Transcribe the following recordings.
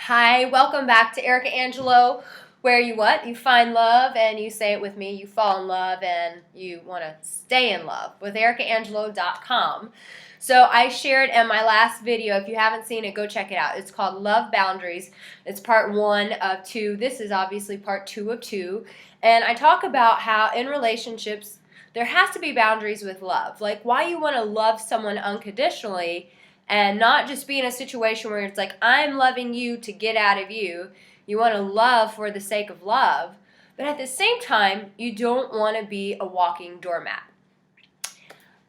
Hi, welcome back to Erica Angelo, where you what? You find love and you say it with me, you fall in love and you want to stay in love with ericaangelo.com. So I shared in my last video, if you haven't seen it, go check it out. It's called Love Boundaries. It's part 1 of 2. This is obviously part 2 of 2. And I talk about how in relationships, there has to be boundaries with love. Like why you want to love someone unconditionally and not just be in a situation where it's like, I'm loving you to get out of you. You want to love for the sake of love. But at the same time, you don't want to be a walking doormat.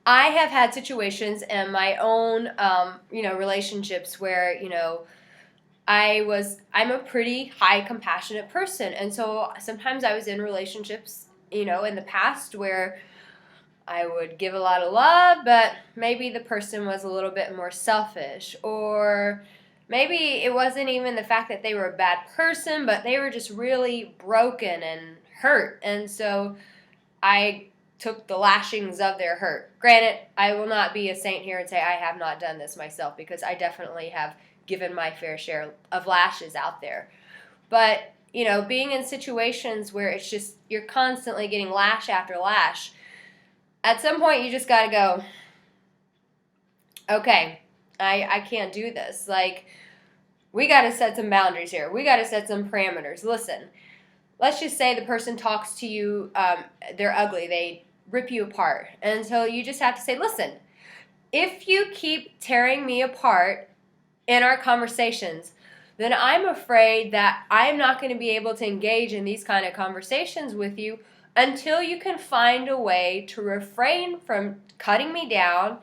I have had situations in my own, relationships where, I'm a pretty high compassionate person. And so sometimes I was in relationships, in the past where I would give a lot of love, but maybe the person was a little bit more selfish, or maybe it wasn't even the fact that they were a bad person, but they were just really broken and hurt. And so I took the lashings of their hurt. Granted, I will not be a saint here and say I have not done this myself, because I definitely have given my fair share of lashes out there. But, being in situations where it's just you're constantly getting lash after lash, at some point you just got to go, okay, I can't do this. Like, we got to set some boundaries here. We got to set some parameters. Listen, let's just say the person talks to you, they're ugly, they rip you apart. And so you just have to say, listen, if you keep tearing me apart in our conversations, then I'm afraid that I'm not going to be able to engage in these kind of conversations with you until you can find a way to refrain from cutting me down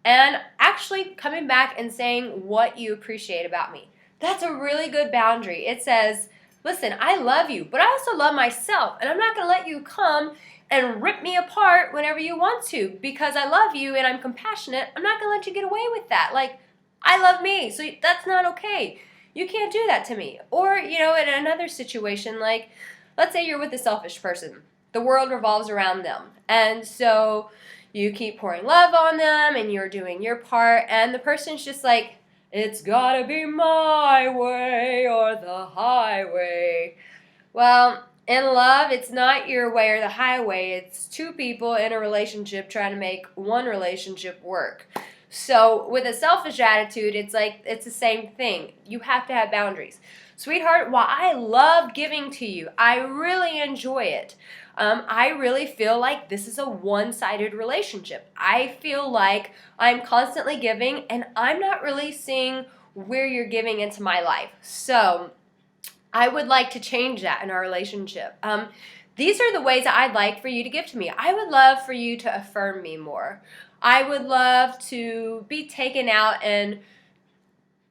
and actually coming back and saying what you appreciate about me. That's a really good boundary. It says, listen, I love you, but I also love myself, and I'm not going to let you come and rip me apart whenever you want to, because I love you and I'm compassionate. I'm not going to let you get away with that. Like, I love me, so that's not okay. You can't do that to me. Or, in another situation, like, let's say you're with a selfish person. The world revolves around them. And so you keep pouring love on them and you're doing your part, and the person's just like, it's gotta be my way or the highway. Well, in love, it's not your way or the highway. It's two people in a relationship trying to make one relationship work. So with a selfish attitude, it's like it's the same thing. You have to have boundaries. Sweetheart, while I love giving to you, I really enjoy it. I really feel like this is a one-sided relationship. I feel like I'm constantly giving and I'm not really seeing where you're giving into my life. So I would like to change that in our relationship. These are the ways that I'd like for you to give to me. I would love for you to affirm me more. I would love to be taken out and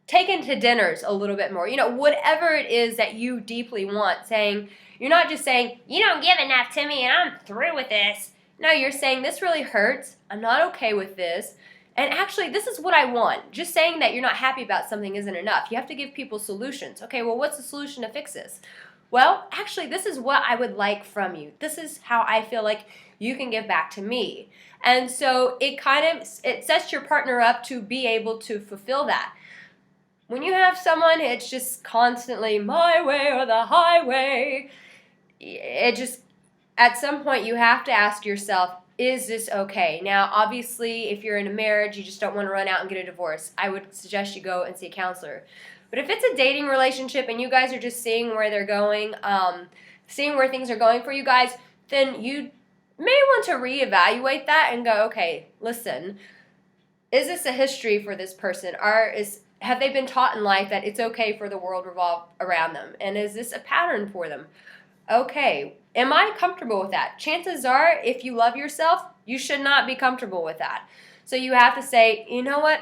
taken to dinners a little bit more. Whatever it is that you deeply want, saying, you're not just saying, you don't give enough to me and I'm through with this. No, you're saying, this really hurts. I'm not okay with this. And actually, this is what I want. Just saying that you're not happy about something isn't enough. You have to give people solutions. Okay, well, what's the solution to fix this? Well, actually, this is what I would like from you. This is how I feel like you can give back to me. And so it sets your partner up to be able to fulfill that. When you have someone, it's just constantly my way or the highway. At some point you have to ask yourself, is this okay? Now, obviously, if you're in a marriage, you just don't want to run out and get a divorce. I would suggest you go and see a counselor. But if it's a dating relationship and you guys are just seeing where they're going, seeing where things are going for you guys, then you may want to reevaluate that and go, okay, listen, is this a history for this person? Have they been taught in life that it's okay for the world to revolve around them? And is this a pattern for them? Okay, am I comfortable with that? Chances are, if you love yourself, you should not be comfortable with that. So you have to say, you know what?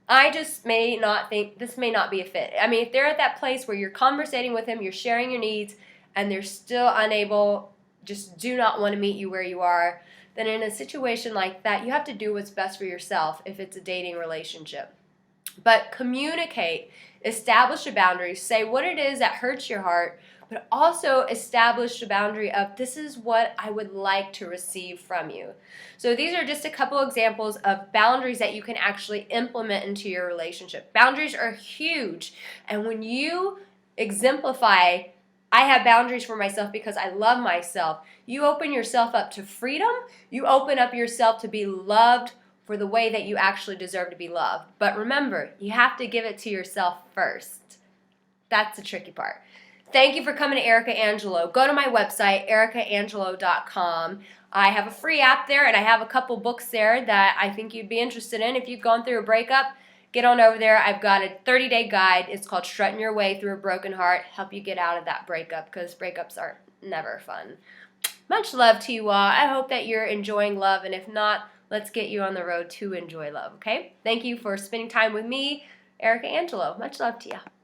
I just may not think this may not be a fit. I mean, if they're at that place where you're conversating with them, you're sharing your needs, and they're still unable, just do not want to meet you where you are, then in a situation like that, you have to do what's best for yourself if it's a dating relationship. But communicate, establish a boundary, say what it is that hurts your heart, but also establish a boundary of this is what I would like to receive from you. So these are just a couple examples of boundaries that you can actually implement into your relationship. Boundaries are huge, and when you exemplify I have boundaries for myself because I love myself. You open yourself up to freedom. You open up yourself to be loved for the way that you actually deserve to be loved. But remember, you have to give it to yourself first. That's the tricky part. Thank you for coming to Erica Angelo. Go to my website, ericaangelo.com. I have a free app there, and I have a couple books there that I think you'd be interested in. If you've gone through a breakup, get on over there. I've got a 30-day guide. It's called Strutting Your Way Through a Broken Heart. Help you get out of that breakup, because breakups are never fun. Much love to you all. I hope that you're enjoying love, and if not, let's get you on the road to enjoy love, okay? Thank you for spending time with me, Erica Angelo. Much love to you.